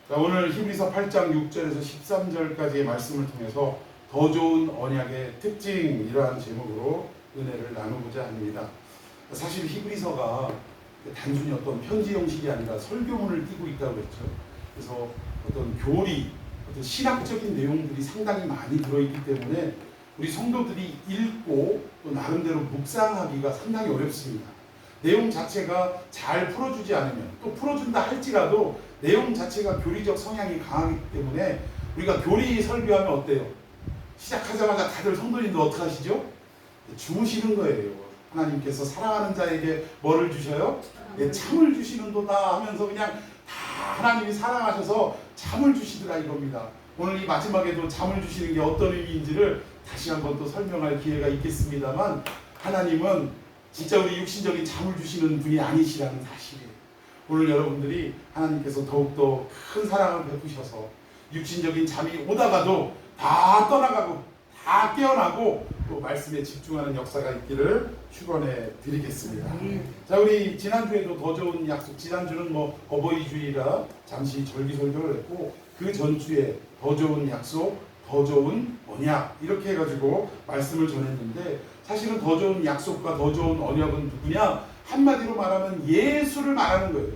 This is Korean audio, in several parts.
자, 오늘 히브리서 8장 6절에서 13절까지의 말씀을 통해서 더 좋은 언약의 특징이라는 제목으로 은혜를 나누고자 합니다. 사실 히브리서가 단순히 어떤 편지 형식이 아니라 설교문을 띠고 있다고 했죠. 그래서 어떤 교리, 어떤 신학적인 내용들이 상당히 많이 들어있기 때문에 우리 성도들이 읽고 또 나름대로 묵상하기가 상당히 어렵습니다. 내용 자체가 잘 풀어주지 않으면, 또 풀어준다 할지라도 내용 자체가 교리적 성향이 강하기 때문에 우리가 교리 설교하면 어때요? 시작하자마자 다들 성도님들 어떻게 하시죠? 주무시는 거예요. 하나님께서 사랑하는 자에게 뭐를 주셔요? 네, 참을 주시는도다 하면서 그냥 다 하나님이 사랑하셔서 참을 주시더라 이겁니다. 오늘 이 마지막에도 참을 주시는 게 어떤 의미인지를 다시 한번 또 설명할 기회가 있겠습니다만, 하나님은 진짜 우리 육신적인 잠을 주시는 분이 아니시라는 사실이에요. 오늘 여러분들이 하나님께서 더욱더 큰 사랑을 베푸셔서 육신적인 잠이 오다가도 다 떠나가고 다 깨어나고 또 말씀에 집중하는 역사가 있기를 축원해 드리겠습니다. 자, 우리 지난주에도 더 좋은 약속, 지난주는 어버이주일이라 잠시 절기 설교를 했고, 그 전주에 더 좋은 약속, 더 좋은 언약 이렇게 해가지고 말씀을 전했는데, 사실은 더 좋은 약속과 더 좋은 언약은 누구냐? 한마디로 말하면 예수를 말하는 거예요.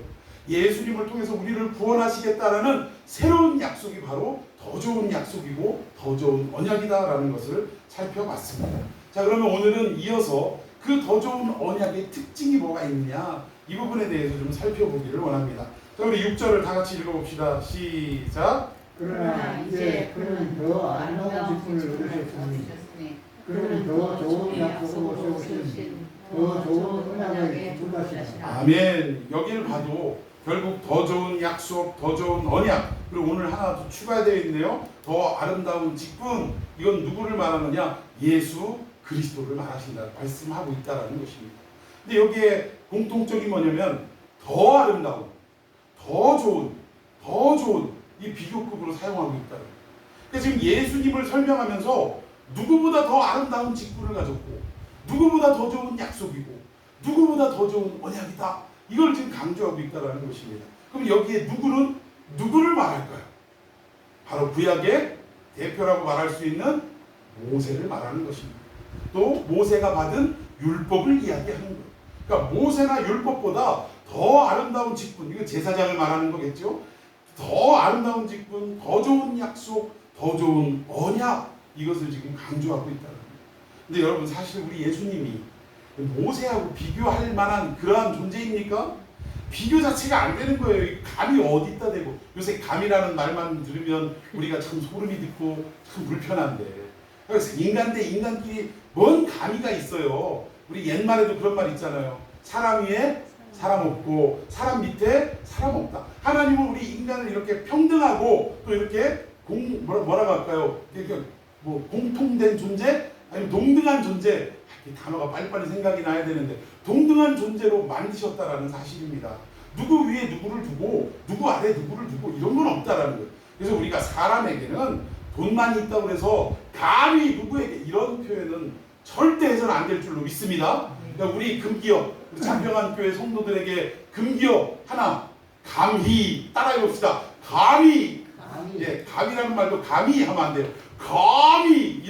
예수님을 통해서 우리를 구원하시겠다라는 새로운 약속이 바로 더 좋은 약속이고 더 좋은 언약이다라는 것을 살펴봤습니다. 자, 그러면 오늘은 이어서 그 더 좋은 언약의 특징이 뭐가 있느냐, 이 부분에 대해서 좀 살펴보기를 원합니다. 자, 우리 6절을 다 같이 읽어봅시다. 시작. 그러나 이제 그는 더 아름다운 직분을 얻으셨으니 그는 더 좋은 약속으로 세우신 더 좋은 언약을 기쁘시다. 아멘. 여기를 봐도 결국 더 좋은 약속, 더 좋은 언약, 그리고 오늘 하나 더 추가되어 있네요. 더 아름다운 직분. 이건 누구를 말하느냐? 예수 그리스도를 말하신다 말씀하고 있다라는 것입니다. 근데 여기에 공통점이 뭐냐면 더 아름다운, 더 좋은 이 비교급으로 사용하고 있다는 거예요. 그러니까 지금 예수님을 설명하면서 누구보다 더 아름다운 직분을 가졌고, 누구보다 더 좋은 약속이고, 누구보다 더 좋은 언약이다, 이걸 지금 강조하고 있다는 것입니다. 그럼 여기에 누구를 말할까요? 바로 구약의 대표라고 말할 수 있는 모세를 말하는 것입니다. 또 모세가 받은 율법을 이야기하는 거예요. 그러니까 모세나 율법보다 더 아름다운 직분, 이거 제사장을 말하는 거겠죠. 더 아름다운 직분, 더 좋은 약속, 더 좋은 언약, 이것을 지금 강조하고 있다는 거예요. 근데 여러분, 사실 우리 예수님이 모세하고 비교할 만한 그러한 존재입니까? 비교 자체가 안 되는 거예요. 감이 어디다 대고. 요새 감이라는 말만 들으면 우리가 참 소름이 돋고 참 불편한데, 그래서 인간 대 인간끼리 뭔 감이가 있어요. 우리 옛말에도 그런 말 있잖아요. 사람 위에 사람 없고 사람 밑에 사람 없다. 하나님은 우리 인간을 이렇게 평등하고 또 이렇게 뭐라고 할까요? 공통된 존재, 아니면 동등한 존재, 이 단어가 빨리빨리 생각이 나야 되는데, 동등한 존재로 만드셨다라는 사실입니다. 누구 위에 누구를 두고 누구 아래 누구를 두고 이런 건 없다라는 거예요. 그래서 우리가 사람에게는 돈만이 있다고 해서 감히 누구에게 이런 표현은 절대 해서는 안 될 줄로 믿습니다. 그러니까 우리 금기어, 우리 창평한 교회 성도들에게 금기어 하나, 감히 따라해 봅시다. 감히. 예, 감이라는 말도 감히 하면 안 돼요. 감히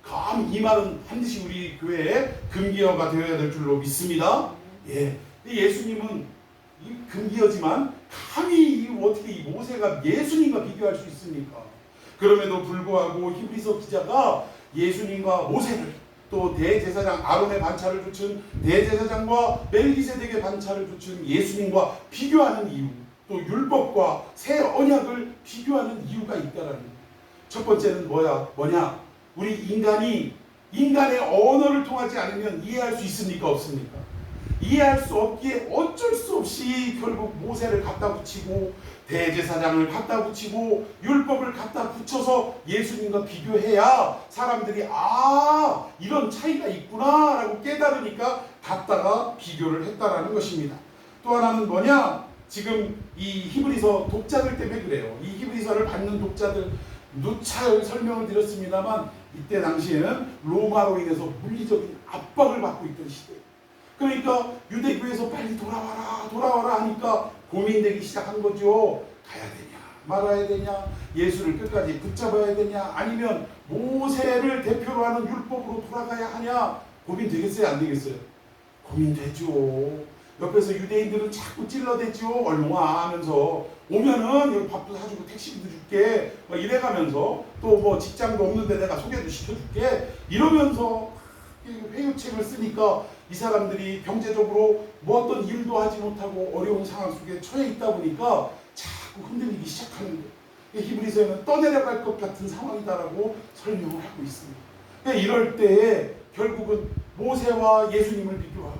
감히, 이 말은 반드시 우리 교회의 금기어가 되어야 될 줄로 믿습니다. 예, 예수님은 이 금기어지만 감히 어떻게 이 모세가 예수님과 비교할 수 있습니까? 그럼에도 불구하고 히브리서 기자가 예수님과 모세를, 또 대제사장 아론의 반차를 갖춘 대제사장과 멜기세덱의 반차를 갖춘 예수님과 비교하는 이유, 또 율법과 새 언약을 비교하는 이유가 있다라는 거예요. 첫 번째는 뭐냐? 우리 인간의 언어를 통하지 않으면 이해할 수 있습니까? 없습니까? 이해할 수 없기에 어쩔 수 없이 결국 모세를 갖다 붙이고 대제사장을 갖다 붙이고 율법을 갖다 붙여서 예수님과 비교해야 사람들이 이런 차이가 있구나 라고 깨달으니까 갖다가 비교를 했다라는 것입니다. 또 하나는 뭐냐? 지금 이 히브리서 독자들 때문에 그래요. 이 히브리서를 받는 독자들 누차 설명을 드렸습니다만, 이때 당시에는 로마로 인해서 물리적인 압박을 받고 있던 시대예요. 그러니까 유대교에서 빨리 돌아와라 하니까 고민되기 시작한 거죠. 가야 되냐 말아야 되냐, 예수를 끝까지 붙잡아야 되냐, 아니면 모세를 대표로 하는 율법으로 돌아가야 하냐, 고민되겠어요, 안 되겠어요? 고민되죠. 옆에서 유대인들은 자꾸 찔러대죠. 얼마 하면서 오면은 여기 밥도 사주고 택시비도 줄게 막 이래가면서, 또 뭐 직장도 없는데 내가 소개도 시켜줄게 이러면서 회유책을 쓰니까 이 사람들이 경제적으로 뭐 어떤 일도 하지 못하고 어려운 상황 속에 처해 있다 보니까 자꾸 흔들리기 시작하는 거예요. 히브리서에는 떠내려갈 것 같은 상황이다라고 설명을 하고 있습니다. 이럴 때에 결국은 모세와 예수님을 비교하고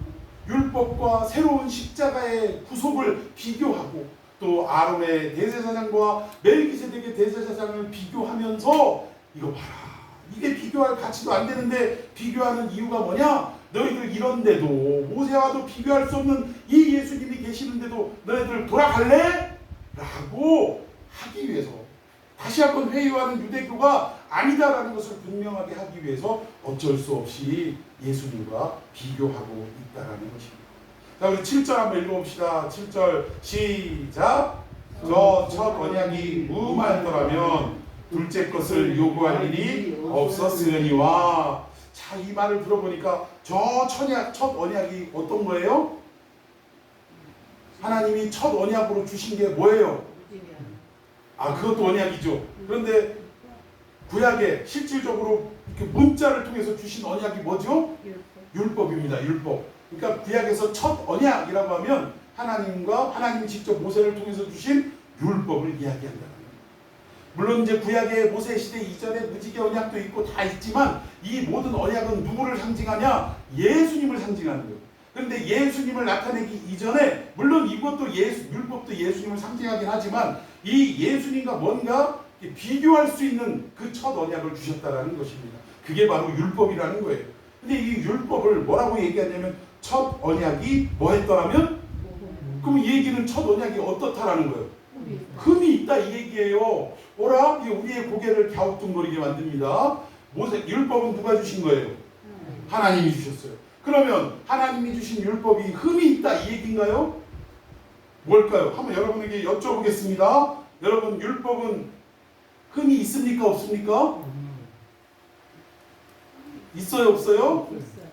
율법과 새로운 십자가의 구속을 비교하고 또 아론의 대제사장과 멜기세덱의 대제사장을 비교하면서 이거 봐라, 이게 비교할 가치도 안 되는데 비교하는 이유가 뭐냐? 너희들 이런데도 모세와도 비교할 수 없는 이 예수님이 계시는데도 너희들 돌아갈래? 라고 하기 위해서, 다시 한번 회유하는 유대교가 아니다라는 것을 분명하게 하기 위해서 어쩔 수 없이 예수님과 비교하고 있다라는 것입니다. 자, 우리 7절 한번 읽어봅시다. 7절 시작. 저 첫 언약이 무마했더라면 둘째 것을 요구할 일이 없었으니와. 자, 이 말을 들어보니까 저 첫 언약이 어떤 거예요? 하나님이 첫 언약으로 주신 게 뭐예요? 그것도 언약이죠. 그런데 구약에 실질적으로 이렇게 문자를 통해서 주신 언약이 뭐죠? 율법입니다. 율법. 그러니까 구약에서 첫 언약이라고 하면 하나님이 직접 모세를 통해서 주신 율법을 이야기한다는 거예요. 물론 이제 구약의 모세 시대 이전에 무지개 언약도 있고 다 있지만 이 모든 언약은 누구를 상징하냐? 예수님을 상징하는 거예요. 그런데 예수님을 나타내기 이전에, 물론 이것도 율법도 예수님을 상징하긴 하지만 이 예수님과 뭔가 비교할 수 있는 그 첫 언약을 주셨다라는 것입니다. 그게 바로 율법이라는 거예요. 근데 이 율법을 뭐라고 얘기하냐면 첫 언약이 뭐 했더라면? 그럼 이 얘기는 첫 언약이 어떻다라는 거예요? 흠이 있다 이 얘기예요. 오라, 이게 우리의 고개를 갸우뚱거리게 만듭니다. 율법은 누가 주신 거예요? 하나님이 주셨어요. 그러면 하나님이 주신 율법이 흠이 있다 이 얘기인가요? 뭘까요? 한번 여러분에게 여쭤보겠습니다. 여러분, 율법은 흠이 있습니까? 없습니까? 있어요? 없어요?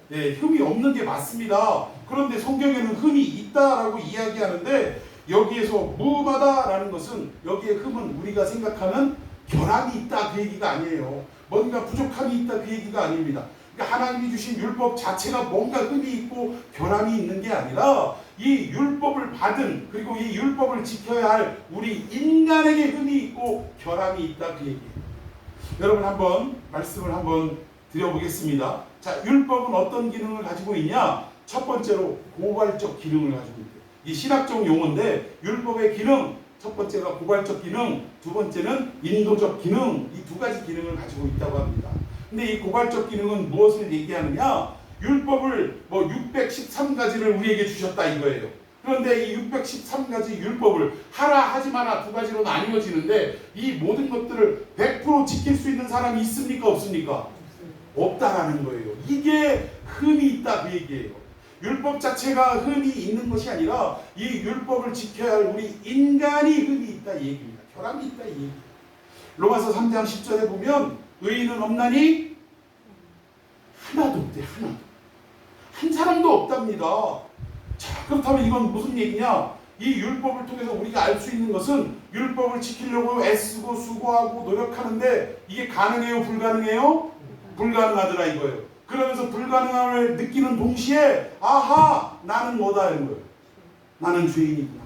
네, 흠이 없는 게 맞습니다. 그런데 성경에는 흠이 있다라고 이야기하는데, 여기에서 무마다라는 것은, 여기에 흠은 우리가 생각하는 결함이 있다 그 얘기가 아니에요. 뭔가 부족함이 있다 그 얘기가 아닙니다. 그러니까 하나님이 주신 율법 자체가 뭔가 흠이 있고 결함이 있는 게 아니라 이 율법을 받은, 그리고 이 율법을 지켜야 할 우리 인간에게 흠이 있고 결함이 있다 그 얘기예요. 여러분, 한번 말씀을 한번 드려보겠습니다. 자, 율법은 어떤 기능을 가지고 있냐? 첫 번째로 고발적 기능을 가지고 있대요. 이 신학적 용어인데, 율법의 기능, 첫 번째가 고발적 기능, 두 번째는 인도적 기능, 이 두 가지 기능을 가지고 있다고 합니다. 근데 이 고발적 기능은 무엇을 얘기하느냐? 율법을 613가지를 우리에게 주셨다 이거예요. 그런데 이 613가지 율법을 하라 하지 마라 두 가지로 나뉘어지는데, 이 모든 것들을 100% 지킬 수 있는 사람이 있습니까? 없습니까? 없다라는 거예요. 이게 흠이 있다 그 얘기예요. 율법 자체가 흠이 있는 것이 아니라 이 율법을 지켜야 할 우리 인간이 흠이 있다 이 얘기입니다. 결함이 있다 이 얘기예요. 로마서 3장 10절에 보면 의인은 없나니 하나도 없대. 한 사람도 없답니다. 자, 그렇다면 이건 무슨 얘기냐? 이 율법을 통해서 우리가 알 수 있는 것은, 율법을 지키려고 애쓰고 수고하고 노력하는데 이게 가능해요? 불가능해요? 불가능하더라 이거예요. 그러면서 불가능함을 느끼는 동시에 아하, 나는 뭐다 이런 거예요. 나는 죄인이구나.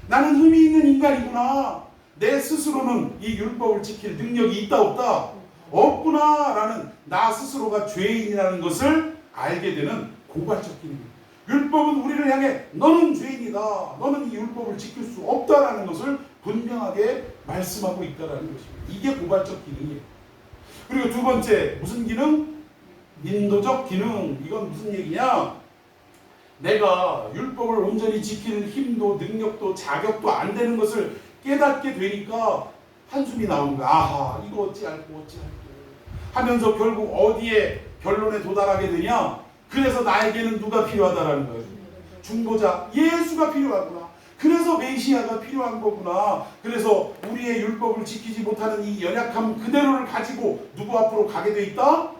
나는 흠이 있는 인간이구나. 내 스스로는 이 율법을 지킬 능력이 있다 없다? 없구나 라는, 나 스스로가 죄인이라는 것을 알게 되는 고발적 기능입니다. 율법은 우리를 향해 너는 죄인이다, 너는 이 율법을 지킬 수 없다라는 것을 분명하게 말씀하고 있다라는 것입니다. 이게 고발적 기능이에요. 그리고 두 번째, 무슨 기능? 인도적 기능. 이건 무슨 얘기냐? 내가 율법을 온전히 지킬 힘도 능력도 자격도 안 되는 것을 깨닫게 되니까 한숨이 나오는 거야. 아하, 이거 어찌할꼬 하면서 결국 어디에 결론에 도달하게 되냐? 그래서 나에게는 누가 필요하다라는 거예요? 중보자 예수가 필요하구나. 그래서 메시아가 필요한 거구나. 그래서 우리의 율법을 지키지 못하는 이 연약함 그대로를 가지고 누구 앞으로 가게 돼 있다?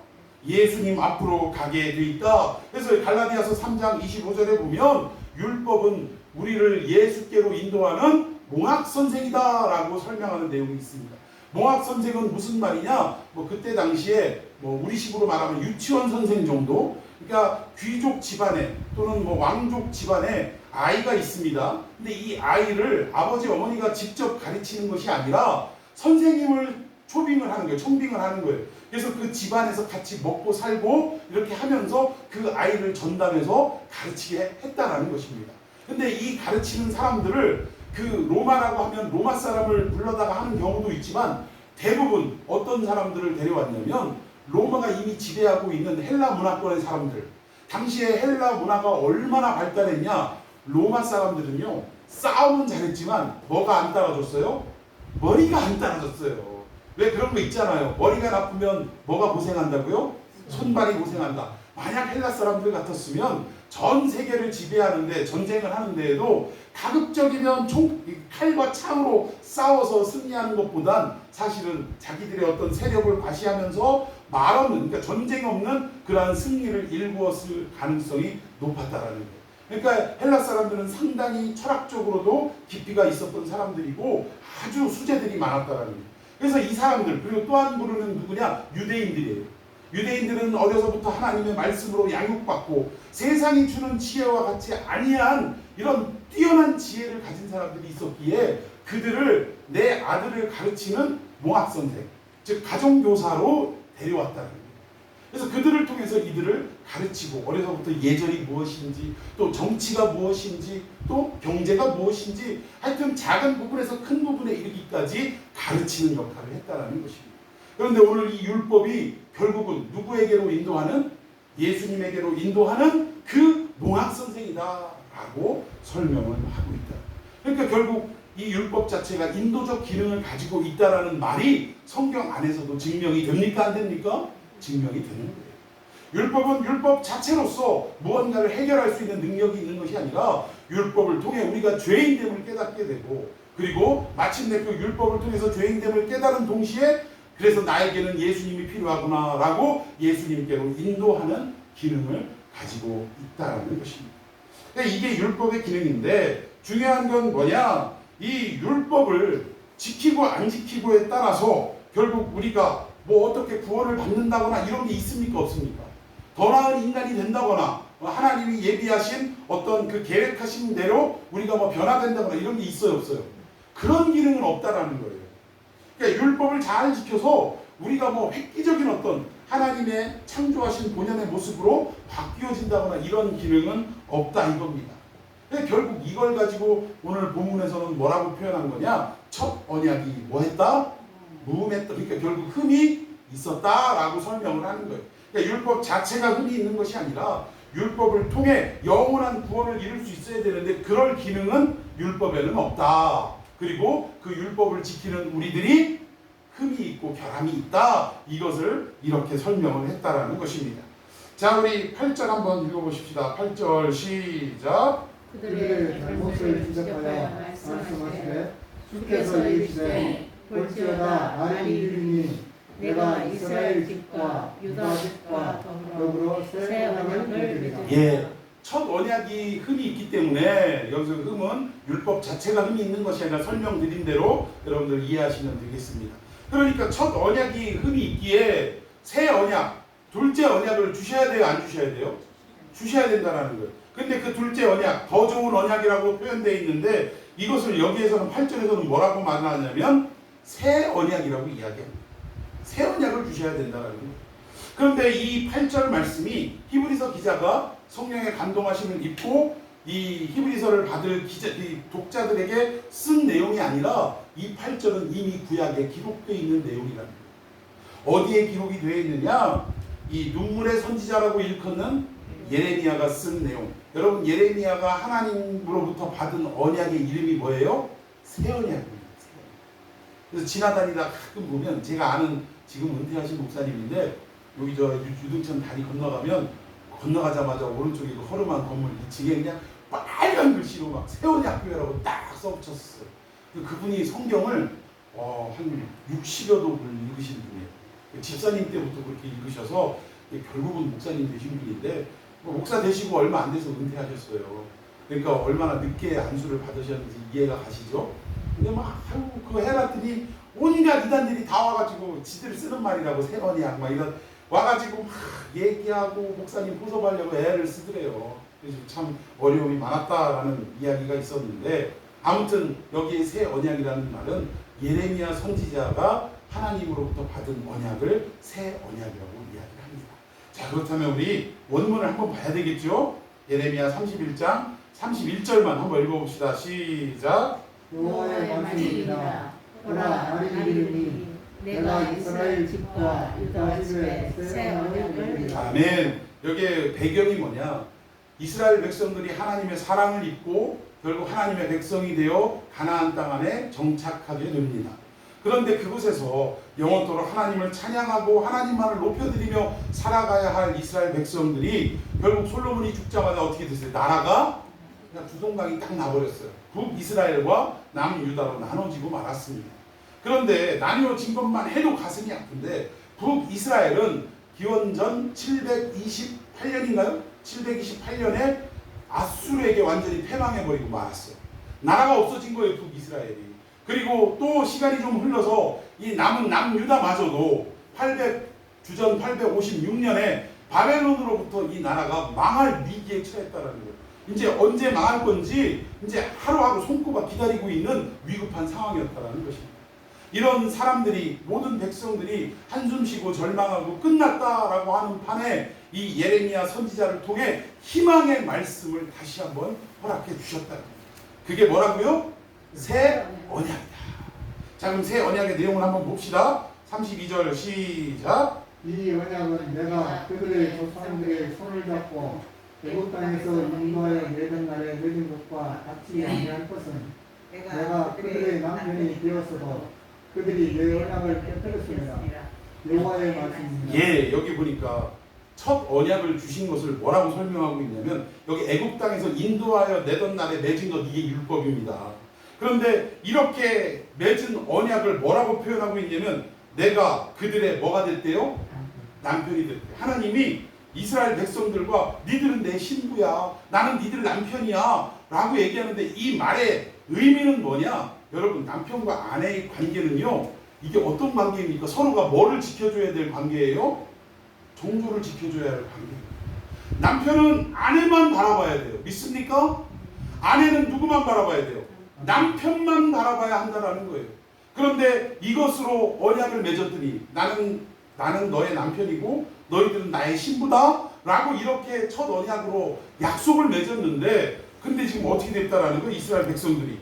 예수님 앞으로 가게 돼 있다. 그래서 갈라디아서 3장 25절에 보면 율법은 우리를 예수께로 인도하는 몽학 선생이다 라고 설명하는 내용이 있습니다. 몽학 선생은 무슨 말이냐? 뭐 그때 당시에 뭐 우리식으로 말하면 유치원 선생 정도. 그러니까 귀족 집안에 또는 뭐 왕족 집안에 아이가 있습니다. 근데 이 아이를 아버지 어머니가 직접 가르치는 것이 아니라 선생님을 초빙을 하는 거예요. 청빙을 하는 거예요. 그래서 그 집안에서 같이 먹고 살고 이렇게 하면서 그 아이를 전담해서 가르치게 했다라는 것입니다. 근데 이 가르치는 사람들을 그 로마라고 하면 로마 사람을 불러다가 하는 경우도 있지만 대부분 어떤 사람들을 데려왔냐면 로마가 이미 지배하고 있는 헬라 문화권의 사람들. 당시에 헬라 문화가 얼마나 발달했냐? 로마 사람들은요 싸움은 잘했지만 뭐가 안 따라줬어요? 머리가 안 따라줬어요. 왜 그런 거 있잖아요. 머리가 나쁘면 뭐가 고생한다고요? 손발이 고생한다. 만약 헬라 사람들 같았으면 전 세계를 지배하는데 전쟁을 하는데에도 가급적이면 칼과 창으로 싸워서 승리하는 것보단 사실은 자기들의 어떤 세력을 과시하면서 말 없는, 그러니까 전쟁 없는 그러한 승리를 일구었을 가능성이 높았다라는 거예요. 그러니까 헬라 사람들은 상당히 철학적으로도 깊이가 있었던 사람들이고 아주 수재들이 많았다라는 거예요. 그래서 이 사람들, 그리고 또 한 부류는 누구냐? 유대인들이에요. 유대인들은 어려서부터 하나님의 말씀으로 양육받고 세상이 주는 지혜와 같이 아니한 이런 뛰어난 지혜를 가진 사람들이 있었기에 그들을 내 아들을 가르치는 몽학선생, 즉 가정교사로 데려왔다는 거예요. 그래서 그들을 통해서 이들을 가르치고 어려서부터 예절이 무엇인지 또 정치가 무엇인지 또 경제가 무엇인지 하여튼 작은 부분에서 큰 부분에 이르기까지 가르치는 역할을 했다는 것입니다. 그런데 오늘 이 율법이 결국은 누구에게로 인도하는? 예수님에게로 인도하는 그 몽학선생이다라고 설명을 하고 있다. 그러니까 결국 이 율법 자체가 인도적 기능을 가지고 있다라는 말이 성경 안에서도 증명이 됩니까? 안 됩니까? 증명이 되는 거예요. 율법은 율법 자체로서 무언가를 해결할 수 있는 능력이 있는 것이 아니라 율법을 통해 우리가 죄인됨을 깨닫게 되고 그리고 마침내 그 율법을 통해서 죄인됨을 깨달은 동시에 그래서 나에게는 예수님이 필요하구나 라고 예수님께로 인도하는 기능을 가지고 있다는 것입니다. 그러니까 이게 율법의 기능인데 중요한 건 뭐냐? 이 율법을 지키고 안 지키고에 따라서 결국 우리가 뭐 어떻게 구원을 받는다거나 이런 게 있습니까? 없습니까? 더 나은 인간이 된다거나 하나님이 예비하신 어떤 그 계획하신 대로 우리가 뭐 변화된다거나 이런 게 있어요? 없어요? 그런 기능은 없다라는 거예요. 그러니까 율법을 잘 지켜서 우리가 뭐 획기적인 어떤 하나님의 창조하신 본연의 모습으로 바뀌어진다거나 이런 기능은 없다 이겁니다. 그러니까 결국 이걸 가지고 오늘 본문에서는 뭐라고 표현한 거냐? 첫 언약이 뭐 했다? 무음했다. 그러니까 결국 흠이 있었다라고 설명을 하는 거예요. 그러니까 율법 자체가 흠이 있는 것이 아니라 율법을 통해 영원한 구원을 이룰 수 있어야 되는데 그럴 기능은 율법에는 없다. 그리고 그 율법을 지키는 우리들이 흠이 있고 결함이 있다. 이것을 이렇게 설명을 했다라는 것입니다. 자, 우리 8절 한번 읽어보십시다. 8절 시작. 그들의 잘못을 지적하여 말씀하시되 주께서 이르시되 볼지어다 나를 이르니 내가 이스라엘 집과 유다 집과 더불어 새 언약을 맺으리라. 예, 첫 언약이 흠이 있기 때문에 여기서 흠은 율법 자체가 흠이 있는 것이 아니라 설명드린 대로 여러분들 이해하시면 되겠습니다. 그러니까 첫 언약이 흠이 있기에 새 언약, 둘째 언약을 주셔야 돼요? 안 주셔야 돼요? 주셔야 된다는 거예요. 근데 그 둘째 언약, 더 좋은 언약이라고 표현되어 있는데 이것을 여기에서는 8절에서는 뭐라고 말하냐면 새 언약이라고 이야기합니다. 새 언약을 주셔야 된다는 거예요. 그런데 이 8절 말씀이 히브리서 기자가 성령의 감동하심을 입고 이 히브리서를 받을 이 독자들에게 쓴 내용이 아니라 이 8절은 이미 구약에 기록되어 있는 내용이랍니다. 어디에 기록이 되어 있느냐? 이 눈물의 선지자라고 일컫는 예레미야가 쓴 내용. 여러분, 예레미야가 하나님으로부터 받은 언약의 이름이 뭐예요? 새 언약입니다. 그래서 지나다니다 가끔 보면 제가 아는 지금 은퇴하신 목사님인데 여기 저 유등천 다리 건너가면 건너가자마자 오른쪽에 그 허름한 건물 2층에 그냥 빨간 글씨로 막 새언약교회라고 딱 써붙였어요. 그분이 성경을 한 60여 독을 읽으신 분이에요. 집사님 때부터 그렇게 읽으셔서 결국은 목사님 되신 분인데 목사 되시고 얼마 안 돼서 은퇴하셨어요. 그러니까 얼마나 늦게 안수를 받으셨는지 이해가 가시죠? 근데 막 그거 해놨더니 온갖 이단들이 다 와가지고 지들 쓰는 말이라고 새언약 막 이런 와가지고 막 얘기하고 목사님 포섭하려고 애를 쓰더래요. 그래서 참 어려움이 많았다라는 이야기가 있었는데 아무튼 여기에 새 언약이라는 말은 예레미야 선지자가 하나님으로부터 받은 언약을 새 언약이라고 이야기를 합니다. 자, 그렇다면 우리 원문을 한번 봐야 되겠죠? 예레미야 31장 31절만 한번 읽어봅시다. 시작. 여호와의 말씀입니다. 보라, 나의 이름이 내가 이스라엘 집과 유다 집에 새 언약을 맺으리라. 아멘. 여기에 배경이 뭐냐? 이스라엘 백성들이 하나님의 사랑을 입고 결국 하나님의 백성이 되어 가나안 땅 안에 정착하게 됩니다. 그런데 그곳에서 영원토록 하나님을 찬양하고 하나님만을 높여드리며 살아가야 할 이스라엘 백성들이 결국 솔로몬이 죽자마자 어떻게 됐어요? 나라가 그냥 두 동강이 딱 나버렸어요. 북이스라엘과 남유다로 나눠지고 말았습니다. 그런데 나뉘어진 것만 해도 가슴이 아픈데 북이스라엘은 기원전 728년인가요? 728년에 아수르에게 완전히 패망해버리고 말았어요. 나라가 없어진 거예요, 북이스라엘이. 그리고 또 시간이 좀 흘러서 이 남은 남유다마저도 주전 856년에 바벨론으로부터 이 나라가 망할 위기에 처했다라는 거예요. 이제 언제 망할 건지 이제 하루하루 손꼽아 기다리고 있는 위급한 상황이었다라는 것입니다. 이런 사람들이 모든 백성들이 한숨 쉬고 절망하고 끝났다라고 하는 판에 이 예레미야 선지자를 통해 희망의 말씀을 다시 한번 허락해 주셨다. 그게 뭐라고요? 새 언약이다. 자, 그럼 새 언약의 내용을 한번 봅시다. 32절 시작. 이 언약은 내가 그들의 조상들의 손을 잡고 애굽 땅에서 인도하여 내던 날에 맺은 것과 같이 아니할 것은 내가 그들의 남편이 되었어도 그들이 내 언약을 깨뜨렸습니다. 여호와의 말씀입니다. 예, 여기 보니까 첫 언약을 주신 것을 뭐라고 설명하고 있냐면 여기 애굽 땅에서 인도하여 내던 날에 맺은 것 이게 율법입니다. 그런데 이렇게 맺은 언약을 뭐라고 표현하고 있냐면 내가 그들의 뭐가 됐대요? 남편이 됐대요. 하나님이 이스라엘 백성들과 니들은 내 신부야, 나는 니들 남편이야 라고 얘기하는데 이 말의 의미는 뭐냐? 여러분, 남편과 아내의 관계는요, 이게 어떤 관계입니까? 서로가 뭐를 지켜줘야 될 관계예요? 종교를 지켜줘야 할 관계예요. 남편은 아내만 바라봐야 돼요. 믿습니까? 아내는 누구만 바라봐야 돼요? 남편만 바라봐야 한다는 거예요. 그런데 이것으로 언약을 맺었더니 나는 너의 남편이고 너희들은 나의 신부다 라고 이렇게 첫 언약으로 약속을 맺었는데 근데 지금 어떻게 됐다라는 거예요? 이스라엘 백성들이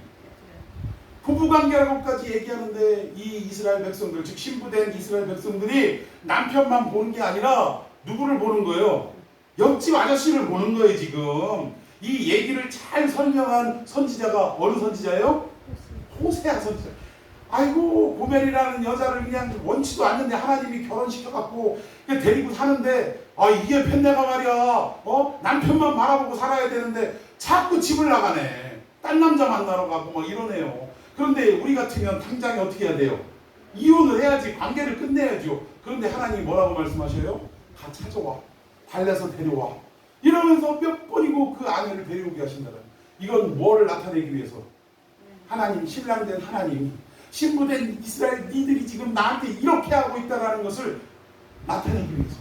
부부관계라고까지 얘기하는데 이 이스라엘 백성들, 즉 신부된 이스라엘 백성들이 남편만 보는 게 아니라 누구를 보는 거예요? 옆집 아저씨를 보는 거예요. 지금 이 얘기를 잘 설명한 선지자가 어느 선지자예요? 호세아 선지자. 아이고, 고멜이라는 여자를 그냥 원치도 않는데 하나님이 결혼시켜갖고 데리고 사는데 이게 펜네가 말이야 남편만 바라보고 살아야 되는데 자꾸 집을 나가네. 딴 남자 만나러 가고 막 이러네요. 그런데 우리 같으면 당장에 어떻게 해야 돼요? 이혼을 해야지. 관계를 끝내야죠. 그런데 하나님이 뭐라고 말씀하셔요? 다 찾아와. 달래서 데려와. 이러면서 몇 번이고 그 아내를 데려오게 하신다는. 이건 뭐를 나타내기 위해서? 하나님, 신랑된 하나님이 신부된 이스라엘 니들이 지금 나한테 이렇게 하고 있다는 것을 나타내기 위해서.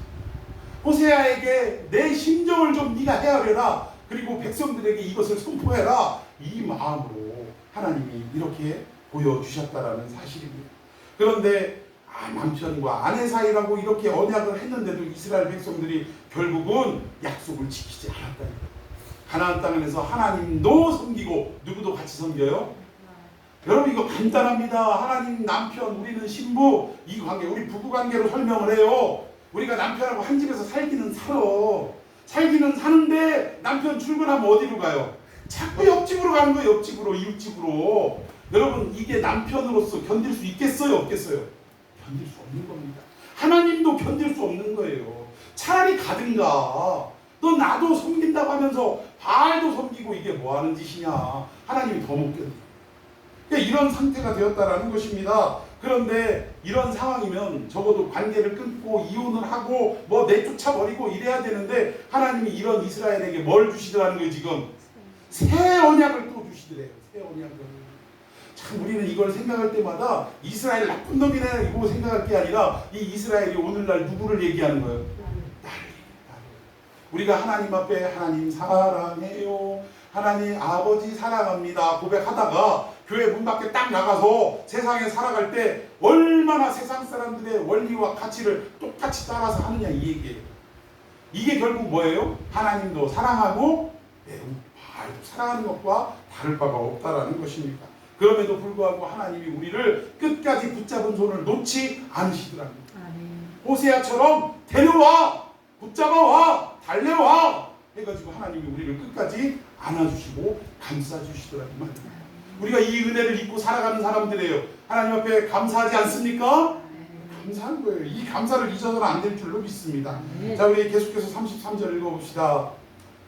호세아에게 내 심정을 좀 네가 헤아려라. 그리고 백성들에게 이것을 선포해라. 이 마음으로 하나님이 이렇게 보여주셨다라는 사실입니다. 그런데 남편과 아내 사이라고 이렇게 언약을 했는데도 이스라엘 백성들이 결국은 약속을 지키지 않았다. 가나안 땅에서 하나님도 섬기고 누구도 같이 섬겨요? 여러분, 이거 간단합니다. 하나님 남편, 우리는 신부, 이 관계, 우리 부부관계로 설명을 해요. 우리가 남편하고 한 집에서 살기는 살아. 살기는 사는데 남편 출근하면 어디로 가요? 자꾸 옆집으로 가는 거예요. 옆집으로, 이웃집으로. 여러분, 이게 남편으로서 견딜 수 있겠어요? 없겠어요? 견딜 수 없는 겁니다. 하나님도 견딜 수 없는 거예요. 차라리 가든가. 또 나도 섬긴다고 하면서 바알도 섬기고 이게 뭐 하는 짓이냐. 하나님이 더 못 견뎌. 그러니까 이런 상태가 되었다라는 것입니다. 그런데 이런 상황이면 적어도 관계를 끊고 이혼을 하고 뭐 내쫓아버리고 이래야 되는데 하나님이 이런 이스라엘에게 뭘 주시더라는 거예요. 지금 새 언약을 또 주시더래요. 새 언약을. 참 우리는 이걸 생각할 때마다 이스라엘 나쁜 놈이네 이거 생각할 게 아니라 이 이스라엘이 오늘날 누구를 얘기하는 거예요? 나를. 우리가 하나님 앞에 하나님 사랑해요, 하나님 아버지 사랑합니다 고백하다가 교회 문 밖에 딱 나가서 세상에 살아갈 때 얼마나 세상 사람들의 원리와 가치를 똑같이 따라서 하느냐 이 얘기예요. 이게 결국 뭐예요? 하나님도 사랑하고 바알도 사랑하는 것과 다를 바가 없다라는 것입니다. 그럼에도 불구하고 하나님이 우리를 끝까지 붙잡은 손을 놓지 않으시더랍니다. 호세아처럼 데려와, 붙잡아와, 달려와 해가지고 하나님이 우리를 끝까지 안아주시고 감싸주시더라는 말입니다. 우리가 이 은혜를 잊고 살아가는 사람들이에요. 하나님 앞에 감사하지 않습니까? 감사한 거예요. 이 감사를 잊어서는 안 될 줄로 믿습니다. 자, 우리 계속해서 33절 읽어봅시다.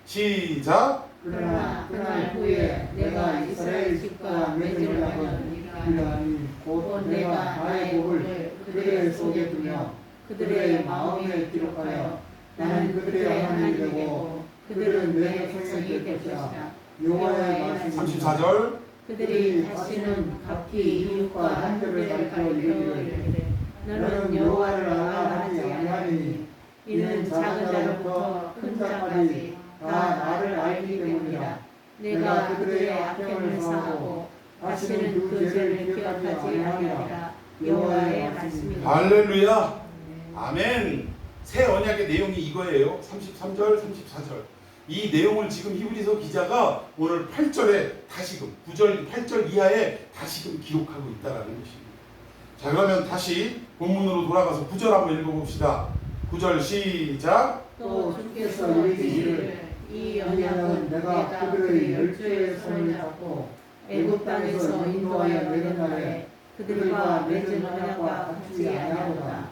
시작. 그러나 그날 후에 내가 이스라엘 집과 맺은 언약은 이러하니 곧 내가 나의 복을 그들의 속에 두며 그들의 마음에 기록하여 나는 그들의 하나님이 되고 그들은 내 백성이 될 것이라. 여호와의 말씀. 34절. 그들이 다시는 각기 이웃과 한결을 가르쳐 이르기를 너는 여호와를 알라 하지 아니하니 이는 작은 자로부터 큰 자까지 다 나를 알기 때문이라. 내가 그들의 악행을 사하고 다시는 그 죄를 기억하지 아니하리라. 여호와의 말씀이다. 할렐루야. 아멘. 새 언약의 내용이 이거예요. 33절, 34절. 이 내용을 지금 히브리서 기자가 오늘 8절에 다시금 9절, 8절 이하에 다시금 기록하고 있다라는 것입니다. 자, 그러면 다시 본문으로 돌아가서 9절 한번 읽어봅시다. 9절 시작. 또 주께서 이르시기를 이 언약은 내가 그들의 열조의 손을 잡고 애굽 땅에서 인도하여 내는 날에 그들과 맺은 언약과 같이 아니하도다.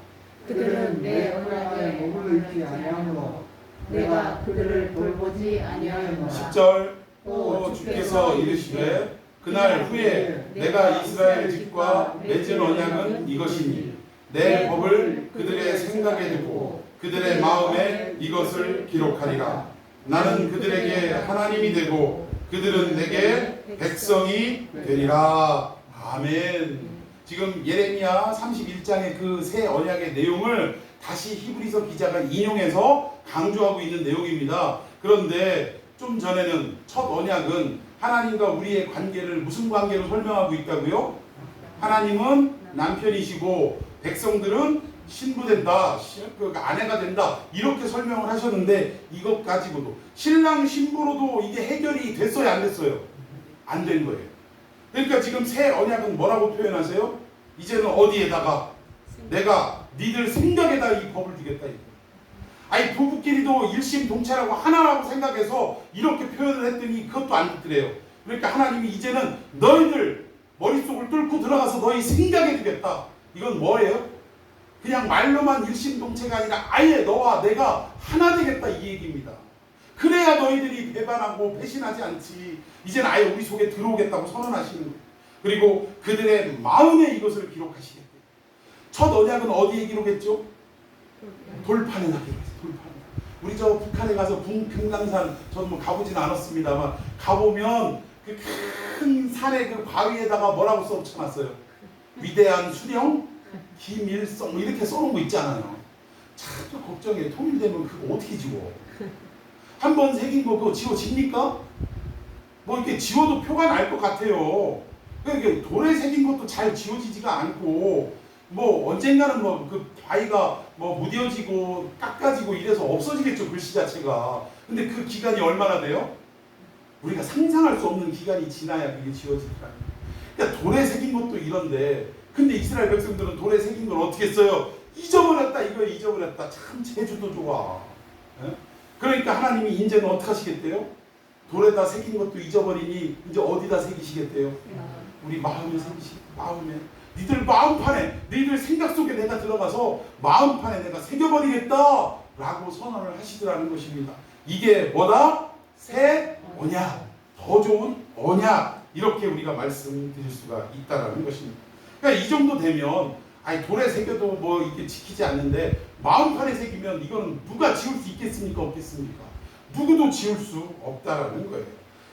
그들은 내 언약에 머물러 있지 아니하므로 내가 그들을 돌보지 아니하였노라. 10절. 또 주께서 이르시되 그날 후에 내가 이스라엘 집과 맺은 언약은 이것이니 내 법을 그들의 생각에 두고 그들의 마음에 이것을 기록하리라. 나는 그들에게 하나님이 되고 그들은 내게 백성이 되리라. 아멘. 지금 예레미야 31장의 그 새 언약의 내용을 다시 히브리서 기자가 인용해서 강조하고 있는 내용입니다. 그런데 좀 전에는 첫 언약은 하나님과 우리의 관계를 무슨 관계로 설명하고 있다고요? 하나님은 남편이시고 백성들은 신부된다, 아내가 된다 이렇게 설명을 하셨는데 이것 가지고도 신랑 신부로도 이게 해결이 됐어요, 안 됐어요? 안 된 거예요. 그러니까 지금 새 언약은 뭐라고 표현하세요? 이제는 어디에다가 내가 니들 생각에다 이 법을 주겠다. 아니 부부끼리도 일심동체라고 하나라고 생각해서 이렇게 표현을 했더니 그것도 안 듣더래요. 그러니까 하나님이 이제는 너희들 머릿속을 뚫고 들어가서 너희 생각에 두겠다. 이건 뭐예요? 그냥 말로만 일심동체가 아니라 아예 너와 내가 하나 되겠다 이 얘기입니다. 그래야 너희들이 배반하고 배신하지 않지. 이제는 아예 우리 속에 들어오겠다고 선언하시는 거예요. 그리고 그들의 마음에 이것을 기록하시겠대요. 첫 언약은 어디에 기록했죠? 돌판에다 기록했어요. 돌판에. 우리 저 북한에 가서 금강산 저는 뭐 가보진 않았습니다만 가보면 그 큰 산의 그 바위에다가 뭐라고 써붙여놨어요? 위대한 수령, 김일성 이렇게 써놓은 거 있잖아요. 참 걱정해. 통일되면 그거 어떻게 지워? 한 번 새긴 거 그거 지워집니까? 뭐 이렇게 지워도 표가 날 것 같아요. 그러니까 돌에 새긴 것도 잘 지워지지가 않고 뭐 언젠가는 뭐 그 바위가 뭐 무뎌지고 깎아지고 이래서 없어지겠죠, 글씨 자체가. 근데 그 기간이 얼마나 돼요? 우리가 상상할 수 없는 기간이 지나야 그게 지워지더라고요. 그러니까 돌에 새긴 것도 이런데 근데 이스라엘 백성들은 돌에 새긴 걸 어떻게 했어요? 잊어버렸다 이거예요. 잊어버렸다. 참 제주도 좋아. 에? 그러니까 하나님이 이제는 어떻게 하시겠대요? 돌에다 새긴 것도 잊어버리니 이제 어디다 새기시겠대요? 우리 마음에 새기시겠대요. 마음에. 니들 마음판에, 니들 생각 속에 내가 들어가서 마음판에 내가 새겨버리겠다 라고 선언을 하시더라는 것입니다. 이게 뭐다? 새 언약, 더 좋은 언약, 이렇게 우리가 말씀드릴 수가 있다라는 것입니다. 그러니까 이 정도 되면 아니 돌에 새겨도 뭐 이게 지키지 않는데 마음판에 새기면 이거는 누가 지울 수 있겠습니까? 없겠습니까? 누구도 지울 수 없다라는 거예요.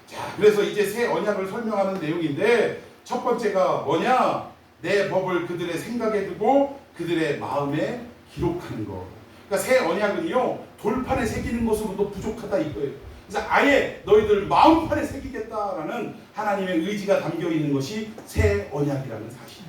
자, 그래서 이제 새 언약을 설명하는 내용인데 첫 번째가 뭐냐? 내 법을 그들의 생각에 두고 그들의 마음에 기록하는 거. 그러니까 새 언약은요, 돌판에 새기는 것으로도 부족하다 이거예요. 그래서 아예 너희들 마음판에 새기겠다라는 하나님의 의지가 담겨 있는 것이 새 언약이라는 사실.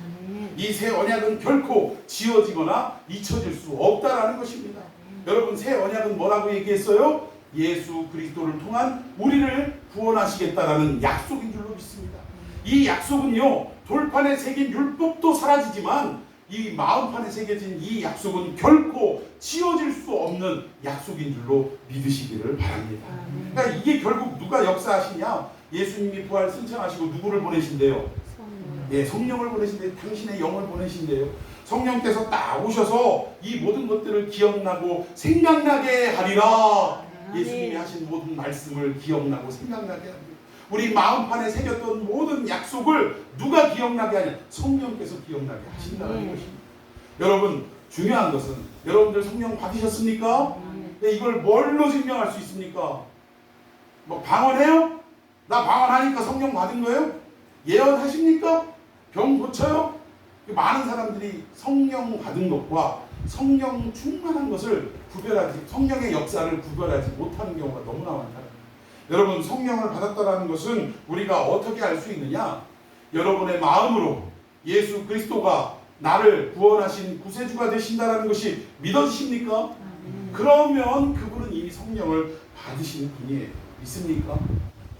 이 새 언약은 결코 지워지거나 잊혀질 수 없다라는 것입니다. 여러분, 새 언약은 뭐라고 얘기했어요? 예수 그리스도를 통한 우리를 구원하시겠다라는 약속인 줄로 믿습니다. 이 약속은요, 돌판에 새긴 율법도 사라지지만 이 마음판에 새겨진 이 약속은 결코 지워질 수 없는 약속인 줄로 믿으시기를 바랍니다. 그러니까 이게 결국 누가 역사하시냐? 예수님이 부활 승천하시고 누구를 보내신대요? 네, 성령을 보내신대요. 당신의 영을 보내신대요. 성령께서 딱 오셔서 이 모든 것들을 기억나고 생각나게 하리라. 예수님이 하신 모든 말씀을 기억나고 생각나게 합니다. 우리 마음판에 새겼던 모든 약속을 누가 기억나게 하냐? 성령께서 기억나게 하신다는 것입니다. 여러분, 중요한 것은 여러분들 성령 받으셨습니까? 네, 이걸 뭘로 증명할 수 있습니까? 뭐 방언해요? 나 방언하니까 성령 받은 거예요? 예언하십니까? 병 고쳐요? 많은 사람들이 성령 받은 것과 성령 충만한 것을 구별하지, 성령의 역사를 구별하지 못하는 경우가 너무나 많다. 여러분, 성령을 받았다는 것은 우리가 어떻게 알 수 있느냐? 여러분의 마음으로 예수 그리스도가 나를 구원하신 구세주가 되신다는 것이 믿어지십니까? 그러면 그분은 이미 성령을 받으신 분이에요. 믿습니까?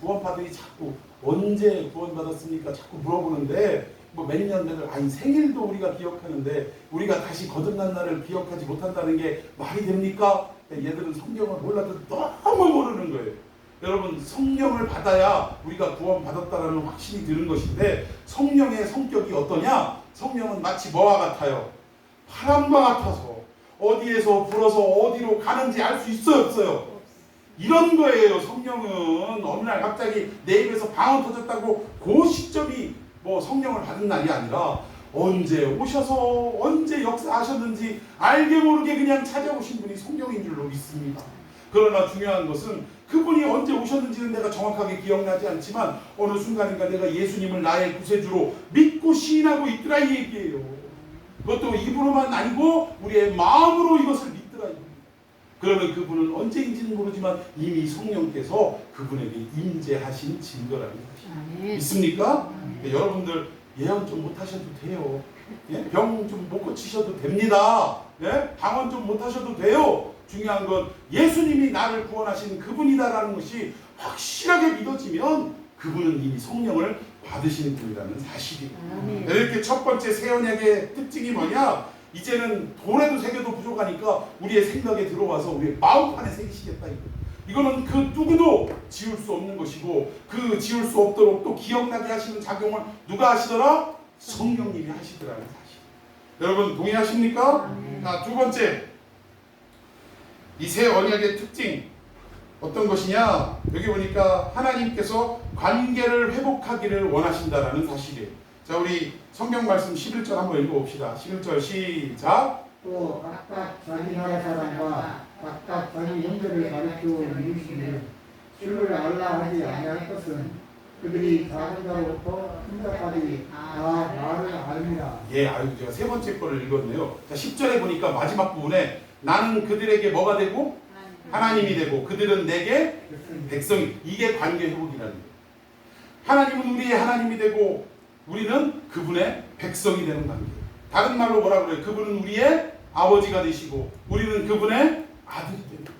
구원받으니 자꾸 언제 구원받았습니까? 자꾸 물어보는데 뭐 몇 년 전에 아니 생일도 우리가 기억하는데 우리가 다시 거듭난 날을 기억하지 못한다는 게 말이 됩니까? 얘들은 성경을 몰라도 너무 모르는 거예요. 여러분, 성령을 받아야 우리가 구원받았다는 확신이 드는 것인데 성령의 성격이 어떠냐? 성령은 마치 뭐와 같아요? 바람과 같아서 어디에서 불어서 어디로 가는지 알 수 있어요, 없어요? 이런 거예요. 성령은 어느 날 갑자기 내 입에서 방언 터졌다고 그 시점이 뭐 성령을 받은 날이 아니라 언제 오셔서 언제 역사하셨는지 알게 모르게 그냥 찾아오신 분이 성령인 줄로 믿습니다. 그러나 중요한 것은 그분이 언제 오셨는지는 내가 정확하게 기억나지 않지만 어느 순간인가 내가 예수님을 나의 구세주로 믿고 시인하고 있더라 이 얘기예요. 그것도 입으로만 아니고 우리의 마음으로 이것을 믿더라 이 얘기예요. 그러면 그분은 언제인지는 모르지만 이미 성령께서 그분에게 임재하신 증거라는 것입니다. 믿습니까? 네, 여러분들 예언 좀 못하셔도 돼요. 예? 병 좀 못 고치셔도 됩니다. 예? 방언 좀 못하셔도 돼요. 중요한 건 예수님이 나를 구원하신 그분이다라는 것이 확실하게 믿어지면 그분은 이미 성령을 받으시는 분이라는 사실이에요. 이렇게 첫 번째 새 언약의 특징이 뭐냐? 이제는 돌에도 새겨도 부족하니까 우리의 생각에 들어와서 우리의 마음판에 새기시겠다. 이거는 그 누구도 지울 수 없는 것이고 그 지울 수 없도록 또 기억나게 하시는 작용을 누가 하시더라? 성령님이 하시더라는 사실. 여러분 동의하십니까? 자, 두 번째, 이 새 언약의 특징 어떤 것이냐? 여기 보니까 하나님께서 관계를 회복하기를 원하신다라는 사실이에요. 자, 우리 성경 말씀 11절 한번 읽어봅시다. 11절 시작. 또 각각 자기 나라 사람과 각각 자기 형제를 가르쳐 이루시기를 주를 알라 하지 아니할 것은 그들이 작은 자로부터 큰 자까지 다 나를 알리라. 예, 아유, 제가 세 번째 거를 읽었네요. 자, 10절에 보니까 마지막 부분에 나는 그들에게 뭐가 되고 하나님이 되고 그들은 내게 백성이. 이게 관계 회복이라는 거예요. 하나님은 우리의 하나님이 되고 우리는 그분의 백성이 되는 관계예요. 다른 말로 뭐라 그래요? 그분은 우리의 아버지가 되시고 우리는 그분의 아들이 되는 거예요.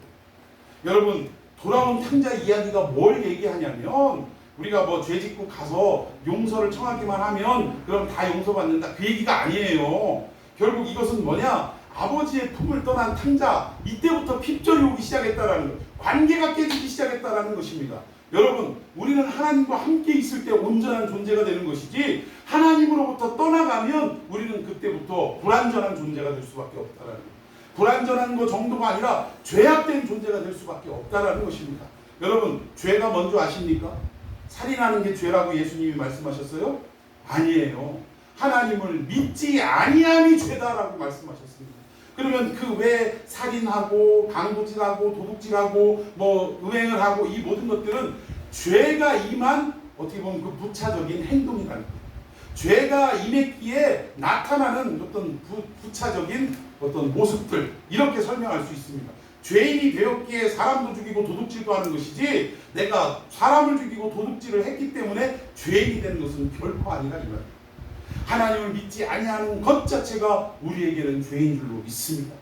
여러분, 돌아온 탕자 이야기가 뭘 얘기하냐면 우리가 뭐 죄 짓고 가서 용서를 청하기만 하면 그럼 다 용서받는다, 그 얘기가 아니에요. 결국 이것은 뭐냐? 아버지의 품을 떠난 탕자, 이때부터 핍절이 오기 시작했다라는 것, 관계가 깨지기 시작했다라는 것입니다. 여러분, 우리는 하나님과 함께 있을 때 온전한 존재가 되는 것이지 하나님으로부터 떠나가면 우리는 그때부터 불완전한 존재가 될 수밖에 없다라는 거예요. 불완전한 거 정도가 아니라 죄악된 존재가 될 수밖에 없다라는 것입니다. 여러분, 죄가 뭔지 아십니까? 살인하는 게 죄라고 예수님이 말씀하셨어요? 아니에요. 하나님을 믿지 아니함이 죄다라고 말씀하셨습니다. 그러면 그 외에 살인하고 강도질하고 도둑질하고 뭐 음행을 하고 이 모든 것들은 죄가 임한 어떻게 보면 그 부차적인 행동이라는 거예요. 죄가 임했기에 나타나는 어떤 부차적인 어떤 모습들, 이렇게 설명할 수 있습니다. 죄인이 되었기에 사람도 죽이고 도둑질도 하는 것이지, 내가 사람을 죽이고 도둑질을 했기 때문에 죄인이 되는 것은 결코 아니라 이 말이에요. 하나님을 믿지 아니하는 것 자체가 우리에게는 죄인 줄로 믿습니다.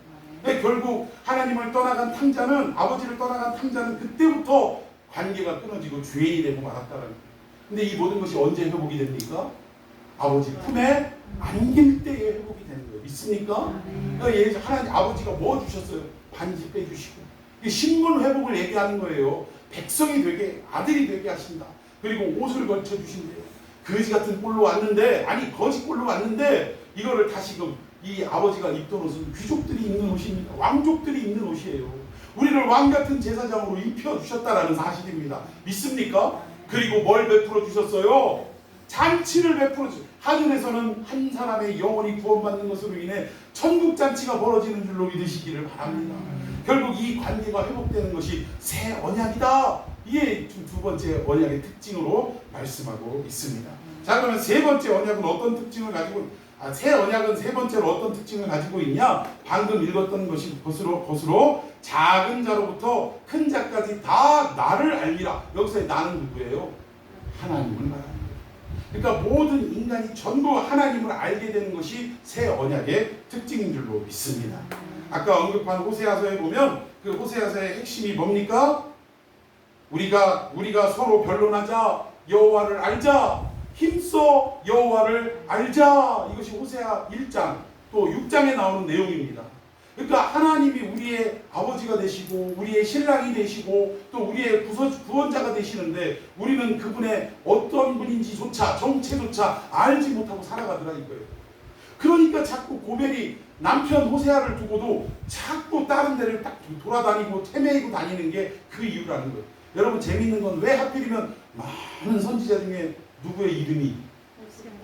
결국 하나님을 떠나간 탕자는, 아버지를 떠나간 탕자는 그때부터 관계가 끊어지고 죄인이 되고 말았다는 거예요. 근데 이 모든 것이 언제 회복이 됩니까? 아버지 품에 안길 때에 회복이 되는 거예요. 믿습니까? 하나님 아버지가 뭐 주셨어요? 반지 빼주시고, 신분 회복을 얘기하는 거예요. 백성이 되게, 아들이 되게 하신다. 그리고 옷을 걸쳐주신대요. 거지 같은 꼴로 왔는데, 아니 거지 꼴로 왔는데 이거를 다시금 이 아버지가 입던 옷은 귀족들이 입는 옷입니다. 왕족들이 입는 옷이에요. 우리를 왕 같은 제사장으로 입혀주셨다라는 사실입니다. 믿습니까? 그리고 뭘 베풀어 주셨어요? 잔치를 베풀어 주셨어요. 하늘에서는 한 사람의 영혼이 구원받는 것으로 인해 천국잔치가 벌어지는 줄로 믿으시기를 바랍니다. 결국 이 관계가 회복되는 것이 새 언약이다. 이게 지금 두 번째 언약의 특징으로 말씀하고 있습니다. 자, 그러면 세 번째 언약은 어떤 특징을 가지고, 새 언약은 세 번째로 어떤 특징을 가지고 있냐? 방금 읽었던 것으로 작은 자로부터 큰 자까지 다 나를 알리라. 여기서의 나는 누구예요? 하나님을 말합니다. 그러니까 모든 인간이 전부 하나님을 알게 되는 것이 새 언약의 특징인 줄로 믿습니다. 아까 언급한 호세아서에 보면 그 호세아서의 핵심이 뭡니까? 우리가 서로 변론하자, 여호와를 알자, 힘써 여호와를 알자. 이것이 호세아 1장 또 6장에 나오는 내용입니다. 그러니까 하나님이 우리의 아버지가 되시고 우리의 신랑이 되시고 또 우리의 구원자가 되시는데 우리는 그분의 어떤 분인지조차 정체조차 알지 못하고 살아가더라 이거예요. 그러니까 자꾸 고멜이 남편 호세아를 두고도 자꾸 다른 데를 딱 돌아다니고 헤매이고 다니는 게 그 이유라는 거예요. 여러분, 재밌는 건 왜 하필이면 많은 선지자 중에 누구의 이름이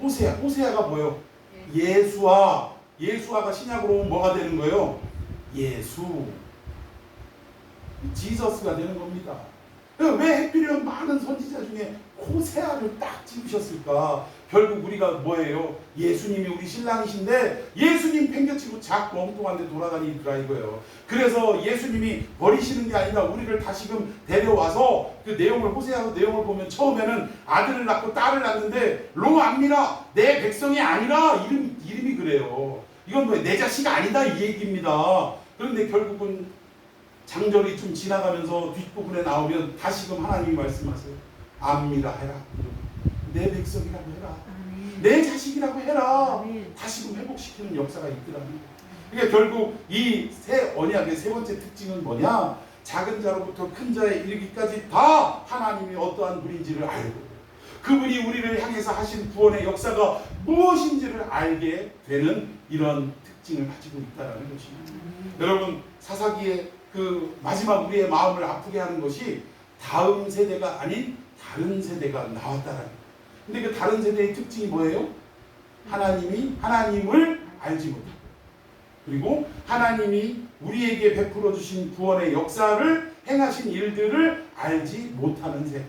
호세아? 호세아가 뭐예요? 예수아가 신약으로 오면 뭐가 되는 거예요? 예수, 지저스가 되는 겁니다. 왜 하필이면 많은 선지자 중에 호세아를 딱 찍으셨을까? 결국 우리가 뭐예요? 예수님이 우리 신랑이신데 예수님 팽개치고 자꾸 엉뚱한 데 돌아다니더라 이거예요. 그래서 예수님이 버리시는 게 아니라 우리를 다시금 데려와서 그 내용을, 호세아서 내용을 보면 처음에는 아들을 낳고 딸을 낳는데 로암미라, 내 백성이 아니라 이름이 그래요. 이건 뭐 내 자식 아니다 이 얘기입니다. 그런데 결국은 장절이 좀 지나가면서 뒷부분에 나오면 다시금 하나님이 말씀하세요. 암미라 해라. 내 백성이라고 해라. 내 자식이라고 해라. 다시금 회복시키는 역사가 있더라고요. 그러니까 결국 이 새 언약의 세 번째 특징은 뭐냐? 작은 자로부터 큰 자에 이르기까지 다 하나님이 어떠한 분인지를 알고 그분이 우리를 향해서 하신 구원의 역사가 무엇인지를 알게 되는 이런 특징을 가지고 있다는 것입니다. 여러분, 사사기의 그 마지막 우리의 마음을 아프게 하는 것이 다음 세대가 아닌 다른 세대가 나왔다라는 거예요. 근데 그 다른 세대의 특징이 뭐예요? 하나님을 알지 못하고, 그리고 하나님이 우리에게 베풀어 주신 구원의 역사를 행하신 일들을 알지 못하는 세대.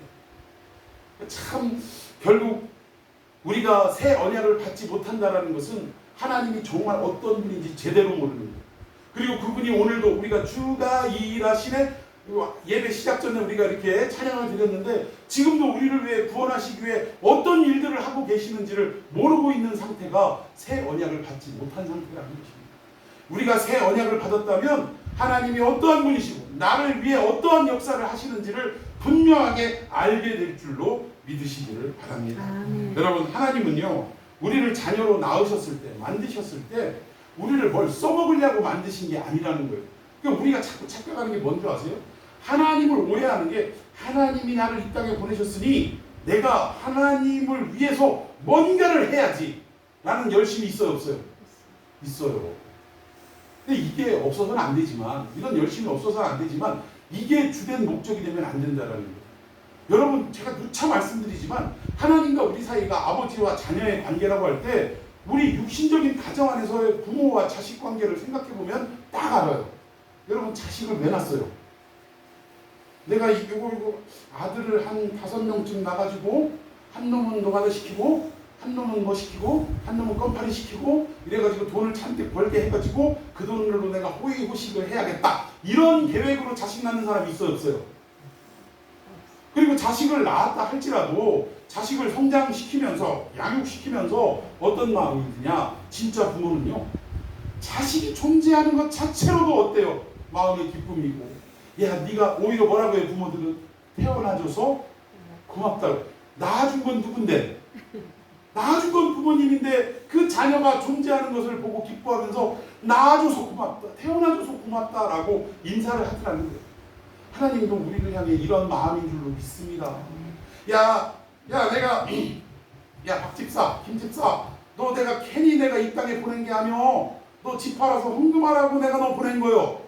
참 결국 우리가 새 언약을 받지 못한다는 것은 하나님이 정말 어떤 분인지 제대로 모르는 거예요. 그리고 그분이 오늘도 우리가 주가 일하시네, 예배 시작 전에 우리가 이렇게 찬양을 드렸는데 지금도 우리를 위해 구원하시기 위해 어떤 일들을 하고 계시는지를 모르고 있는 상태가 새 언약을 받지 못한 상태라는 것입니다. 우리가 새 언약을 받았다면 하나님이 어떠한 분이시고 나를 위해 어떠한 역사를 하시는지를 분명하게 알게 될 줄로 믿으시기를 바랍니다. 여러분, 하나님은요 우리를 자녀로 낳으셨을 때, 만드셨을 때 우리를 뭘 써먹으려고 만드신 게 아니라는 거예요. 그러니까 우리가 자꾸 착각하는 게 뭔지 아세요? 하나님을 오해하는 게, 하나님이 나를 이 땅에 보내셨으니 내가 하나님을 위해서 뭔가를 해야지 라는 열심이 있어요 없어요? 있어요. 근데 이게 없어서는 안 되지만, 이런 열심이 없어서는 안 되지만, 이게 주된 목적이 되면 안 된다라는 거예요. 여러분, 제가 누차 말씀드리지만 하나님과 우리 사이가 아버지와 자녀의 관계라고 할 때 우리 육신적인 가정 안에서의 부모와 자식 관계를 생각해보면 딱 알아요. 여러분, 자식을 왜 낳았어요? 내가 이거 아들을 한 5명쯤 낳아가지고 한 놈은 노가다 시키고 한 놈은 뭐 시키고 한 놈은 껌파리 시키고 이래가지고 돈을 잔뜩 벌게 해가지고 그 돈으로 내가 호의호식을 해야겠다, 이런 계획으로 자식 낳는 사람이 있어요, 없어요? 그리고 자식을 낳았다 할지라도 자식을 성장시키면서 양육시키면서 어떤 마음이 드냐, 진짜 부모는요, 자식이 존재하는 것 자체로도 어때요? 마음의 기쁨이고. 야, 네가 오히려 뭐라고 해요? 부모들은 태어나줘서 고맙다고. 낳아준 건 누군데? 낳아준 건 부모님인데 그 자녀가 존재하는 것을 보고 기뻐하면서 낳아줘서 고맙다, 태어나줘서 고맙다라고 인사를 하더라는 거예요. 하나님도 우리를 향해 이런 마음인 줄로 믿습니다. 야 내가 야 박집사, 김집사, 너 내가 괜히 내가 이 땅에 보낸 게 아니여. 너 집 팔아서 헌금하라고 내가 너 보낸 거요.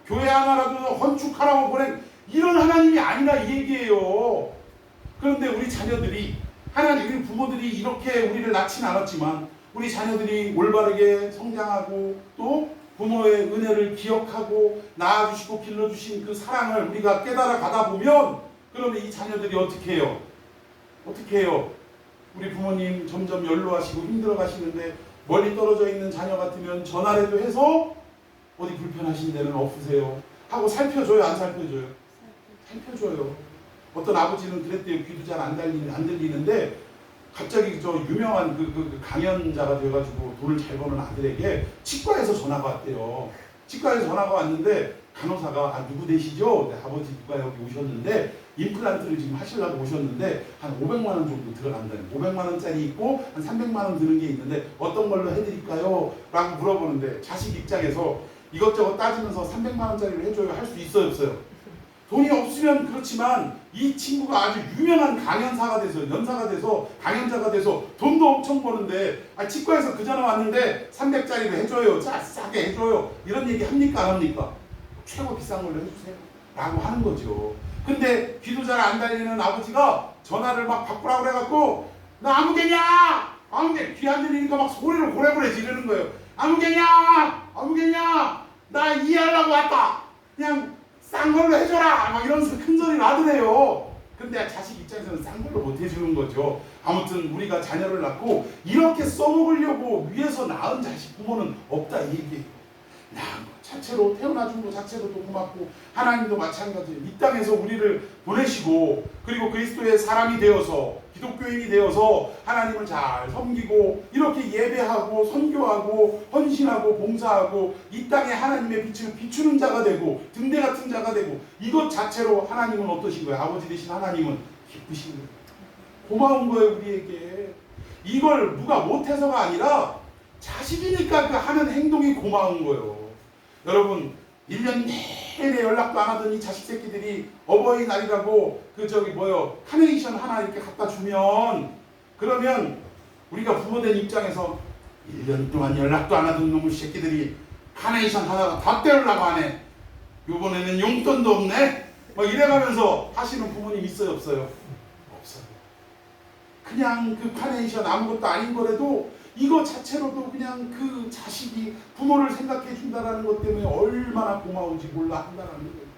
교회 하나라도 건축하라고 보낸, 이런 하나님이 아니라 이 얘기예요. 그런데 우리 자녀들이, 하나님, 우리 부모들이 이렇게 우리를 낳진 않았지만 우리 자녀들이 올바르게 성장하고 또 부모의 은혜를 기억하고 낳아주시고 길러주신 그 사랑을 우리가 깨달아 가다 보면, 그러면 이 자녀들이 어떻게 해요? 어떻게 해요? 우리 부모님 점점 연로하시고 힘들어 가시는데 멀리 떨어져 있는 자녀 같으면 전화라도 해서 어디 불편하신 데는 없으세요? 하고 살펴줘요, 안 살펴줘요? 살펴줘요. 어떤 아버지는 그랬대요. 귀도 잘 안 들리는데 갑자기 저 유명한 그 강연자가 돼가지고 돈을 잘 버는 아들에게 치과에서 전화가 왔대요. 치과에서 전화가 왔는데 간호사가 누구 되시죠? 네, 아버지 누가 여기 오셨는데 임플란트를 지금 하시려고 오셨는데 한 500만 원 정도 들어간다는, 500만 원짜리 있고 한 300만 원 드는 게 있는데 어떤 걸로 해드릴까요? 라고 물어보는데 자식 입장에서 이것저것 따지면서 300만 원짜리를 해줘요, 할 수 있어요, 없어요? 돈이 없으면 그렇지만 이 친구가 아주 유명한 강연사가 돼서, 연사가 돼서, 강연자가 돼서 돈도 엄청 버는데 치과에서 그 전화 왔는데 300짜리를 해줘요, 싸게 해줘요, 이런 얘기 합니까, 안 합니까? 최고 비싼 걸로 해주세요 라고 하는 거죠. 근데 귀도 잘 안 달리는 아버지가 전화를 막 바꾸라고 그래갖고, 나 아무개냐! 아무개! 귀 안 들리니까 막 소리를 고래고래 지르는 거예요. 아무개냐! 아무개냐! 나 이해하려고 왔다! 그냥 싼 걸로 해줘라! 막 이러면서 큰 소리 나더래요. 근데 자식 입장에서는 싼 걸로 못 해주는 거죠. 아무튼 우리가 자녀를 낳고 이렇게 써먹으려고 위해서 낳은 자식 부모는 없다, 이 얘기예요. 낳은 것 자체로, 태어나준 것 자체로도 고맙고, 하나님도 마찬가지예요. 이 땅에서 우리를 보내시고 그리고 그리스도의 사람이 되어서, 기독교인이 되어서 하나님을 잘 섬기고 이렇게 예배하고 선교하고 헌신하고 봉사하고 이 땅에 하나님의 빛을 비추는 자가 되고 등대 같은 자가 되고, 이것 자체로 하나님은 어떠신 거예요? 아버지 되신 하나님은 기쁘신 거예요. 고마운 거예요, 우리에게. 이걸 누가 못해서가 아니라 자식이니까 그 하는 행동이 고마운 거예요. 여러분, 1년 내내 연락도 안 하던 이 자식 새끼들이 어버이날이라고 카네이션 하나 이렇게 갖다 주면, 그러면 우리가 부모된 입장에서 1년 동안 연락도 안 하던 놈의 새끼들이 카네이션 하나가 다 떼우려고 하네, 요번에는 용돈도 없네, 막 이래가면서 하시는 부모님 있어요, 없어요? 없어요. 그냥 그 카네이션 아무것도 아닌 거라도 이거 자체로도 그냥 그 자식이 부모를 생각해 준다는 것 때문에 얼마나 고마운지 몰라 한다는 거예요.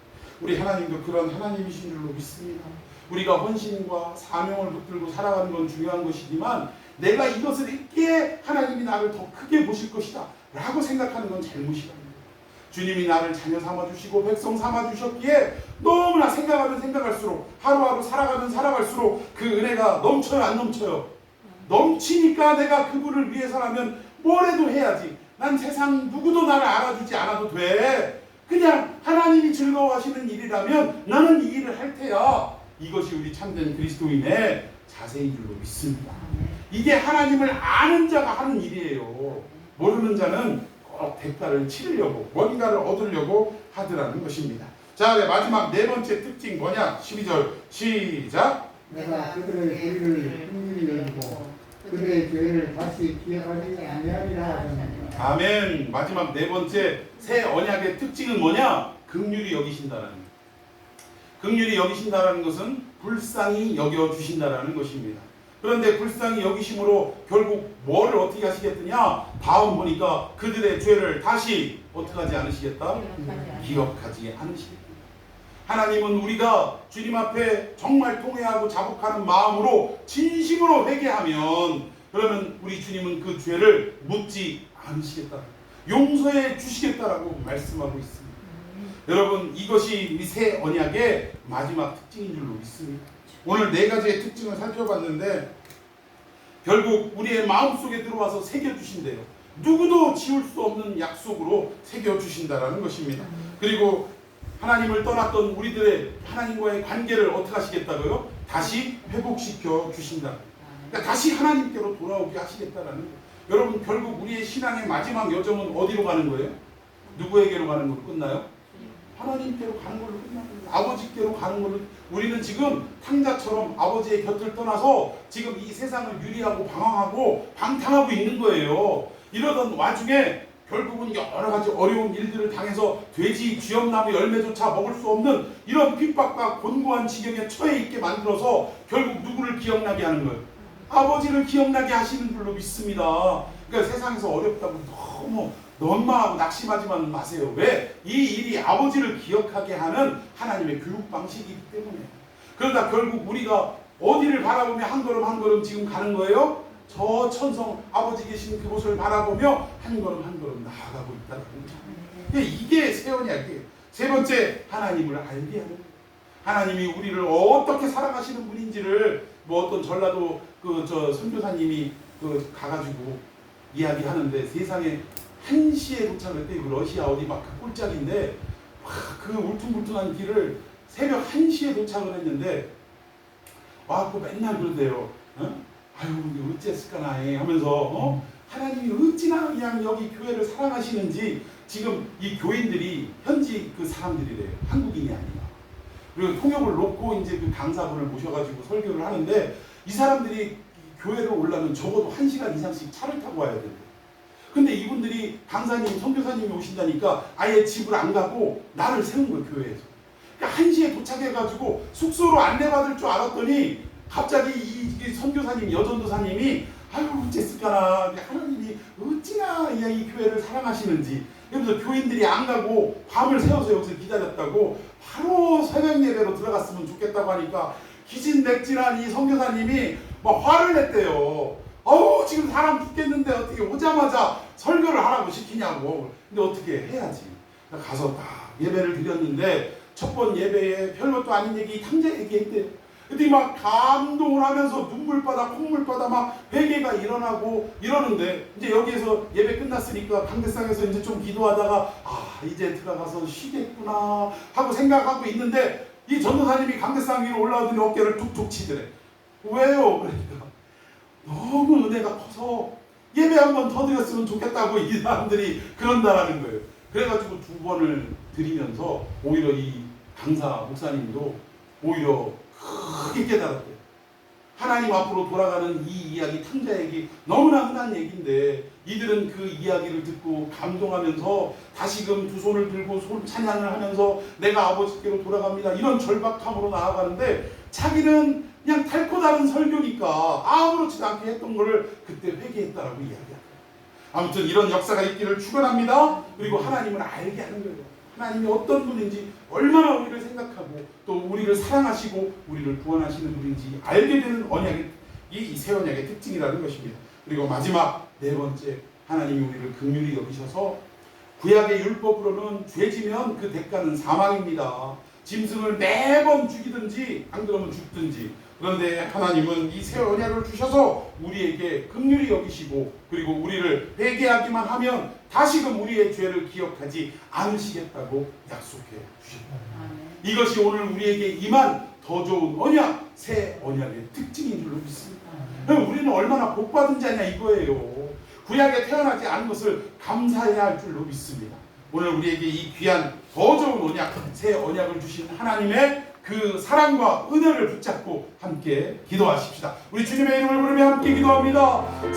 우리 하나님도 그런 하나님이신 줄로 믿습니다. 우리가 헌신과 사명을 붙들고 살아가는 건 중요한 것이지만 내가 이것을 했기에 하나님이 나를 더 크게 보실 것이다 라고 생각하는 건 잘못이라는 거예요. 주님이 나를 자녀 삼아주시고 백성 삼아주셨기에 너무나 생각하면 생각할수록, 하루하루 살아가면 살아갈수록 그 은혜가 넘쳐요, 안 넘쳐요? 넘치니까 내가 그분을 위해서라면 뭐라도 해야지. 난 세상 누구도 나를 알아주지 않아도 돼. 그냥 하나님이 즐거워하시는 일이라면 나는 이 일을 할 테야. 이것이 우리 참된 그리스도인의 자세인 줄로 믿습니다. 이게 하나님을 아는 자가 하는 일이에요. 모르는 자는 꼭 대가를 치르려고, 뭔가를 얻으려고 하더라는 것입니다. 자, 마지막 네 번째 특징 뭐냐? 12절 시작. 내가 그들의 소리를 흥미히 열고 그들의 죄를 다시 기억하지 아니하리라 하셨느니라. 아멘. 마지막 네 번째 새 언약의 특징은 뭐냐? 긍휼히 여기신다라는 거예요. 긍휼히 여기신다라는 것은 불쌍히 여겨주신다라는 것입니다. 그런데 불쌍히 여기심으로 결국 뭐를 어떻게 하시겠느냐? 다음 보니까 그들의 죄를 다시 어떻게 하지 않으시겠다? 기억하지 않으시겠다. 하나님은 우리가 주님 앞에 정말 통회하고 자복하는 마음으로 진심으로 회개하면 그러면 우리 주님은 그 죄를 묻지 않으시겠다. 용서해 주시겠다라고 말씀하고 있습니다. 여러분 이것이 이 새 언약의 마지막 특징인 줄로 믿습니다. 오늘 네 가지의 특징을 살펴봤는데 결국 우리의 마음속에 들어와서 새겨주신대요. 누구도 지울 수 없는 약속으로 새겨주신다라는 것입니다. 그리고 하나님을 떠났던 우리들의 하나님과의 관계를 어떻게 하시겠다고요? 다시 회복시켜 주신다. 그러니까 다시 하나님께로 돌아오게 하시겠다라는 거예요. 여러분 결국 우리의 신앙의 마지막 여정은 어디로 가는 거예요? 누구에게로 가는 걸로 끝나요? 하나님께로 가는 걸로 끝나는 거예요. 아버지께로 가는 걸로. 우리는 지금 탕자처럼 아버지의 곁을 떠나서 지금 이 세상을 유리하고 방황하고 방탕하고 있는 거예요. 이러던 와중에 결국은 여러 가지 어려운 일들을 당해서 돼지 쥐엄나무 열매조차 먹을 수 없는 이런 핍박과 곤고한 지경에 처해 있게 만들어서 결국 누구를 기억나게 하는 거예요? 아버지를 기억나게 하시는 줄로 믿습니다. 그러니까 세상에서 어렵다고 너무 원망하고 낙심하지만 마세요. 왜? 이 일이 아버지를 기억하게 하는 하나님의 교육 방식이기 때문에. 그러다 결국 우리가 어디를 바라보며 한 걸음 한 걸음 지금 가는 거예요? 저 천성 아버지 계신 그곳을 바라보며 한 걸음 한 걸음 나아가고 있다는 거죠. 이게 새 언약이에요. 세 번째, 하나님을 알게 하는 거예요. 하나님이 우리를 어떻게 사랑하시는 분인지를 뭐 어떤 전라도 선교사님이 가가지고 이야기하는데 세상에 1시에 도착을 했대요. 러시아 어디 막 꼴짝인데 그 울퉁불퉁한 길을 새벽 1시에 도착을 했는데 와갖고 맨날 그러대요. 아유 어찌했을까나 하면서 하나님이 어찌나 그냥 여기 교회를 사랑하시는지 지금 이 교인들이 현지 그 사람들이래요. 한국인이 아니라. 그리고 통역을 놓고 이제 그 강사분을 모셔가지고 설교를 하는데 이 사람들이 교회를 오려면 적어도 1시간 이상씩 차를 타고 와야 된대요. 근데 이분들이 강사님, 선교사님이 오신다니까 아예 집을 안 가고 나를 세운 거예요, 교회에서. 그러니까 1시에 도착해가지고 숙소로 안내받을 줄 알았더니 갑자기 이 선교사님, 여전도사님이 아유 어쨌을까나 하나님이 어찌나 이 교회를 사랑하시는지 그래서 교인들이 안 가고 밤을 새워서 여기서 기다렸다고 바로 새벽 예배로 들어갔으면 좋겠다고 하니까 기진맥진한 이 선교사님이 막 화를 냈대요. 어우 지금 사람 죽겠는데 어떻게 오자마자 설교를 하라고 시키냐고. 근데 어떻게 해야지. 가서 딱 예배를 드렸는데 첫 번 예배에 별것도 아닌 얘기 탕자 얘기했대요. 근데 막 감동을 하면서 눈물바다 콧물바다 막 회개가 일어나고 이러는데 이제 여기에서 예배 끝났으니까 강대상에서 이제 좀 기도하다가 이제 들어가서 쉬겠구나 하고 생각하고 있는데 이 전도사님이 강대상 위로 올라오더니 어깨를 툭툭 치더래. 왜요? 그러니까 너무 은혜가 커서 예배 한 번 더 드렸으면 좋겠다고 이 사람들이 그런다라는 거예요. 그래가지고 2번을 드리면서 오히려 이 강사 목사님도 오히려 크게 깨달았대요. 하나님 앞으로 돌아가는 이 이야기, 탕자 얘기 너무나 흔한 얘기인데 이들은 그 이야기를 듣고 감동하면서 다시금 두 손을 들고 찬양을 하면서 내가 아버지께로 돌아갑니다. 이런 절박함으로 나아가는데 자기는 그냥 달고 다른 설교니까 아무렇지도 않게 했던 거를 그때 회개했다라고 이야기합니다. 아무튼 이런 역사가 있기를 축원합니다. 그리고 하나님을 알게 하는 거예요. 하나님이 어떤 분인지 얼마나 우리를 생각하고 또 우리를 사랑하시고 우리를 구원하시는 분인지 알게 되는 언약이 이 새 언약의 특징이라는 것입니다. 그리고 마지막 네 번째, 하나님이 우리를 긍휼히 여기셔서 구약의 율법으로는 죄지면 그 대가는 사망입니다. 짐승을 매번 죽이든지 안 그러면 죽든지. 그런데 하나님은 이 새 언약을 주셔서 우리에게 긍휼히 여기시고 그리고 우리를 회개하기만 하면 다시금 우리의 죄를 기억하지 않으시겠다고 약속해 주셨다. 이것이 오늘 우리에게 임한 더 좋은 언약, 새 언약의 특징인 줄로 믿습니다. 우리는 얼마나 복받은 자냐 이거예요. 구약에 태어나지 않은 것을 감사해야 할 줄로 믿습니다. 오늘 우리에게 이 귀한 더 좋은 언약, 새 언약을 주신 하나님의 그 사랑과 은혜를 붙잡고 함께 기도하십시다. 우리 주님의 이름을 부르며 함께 기도합니다.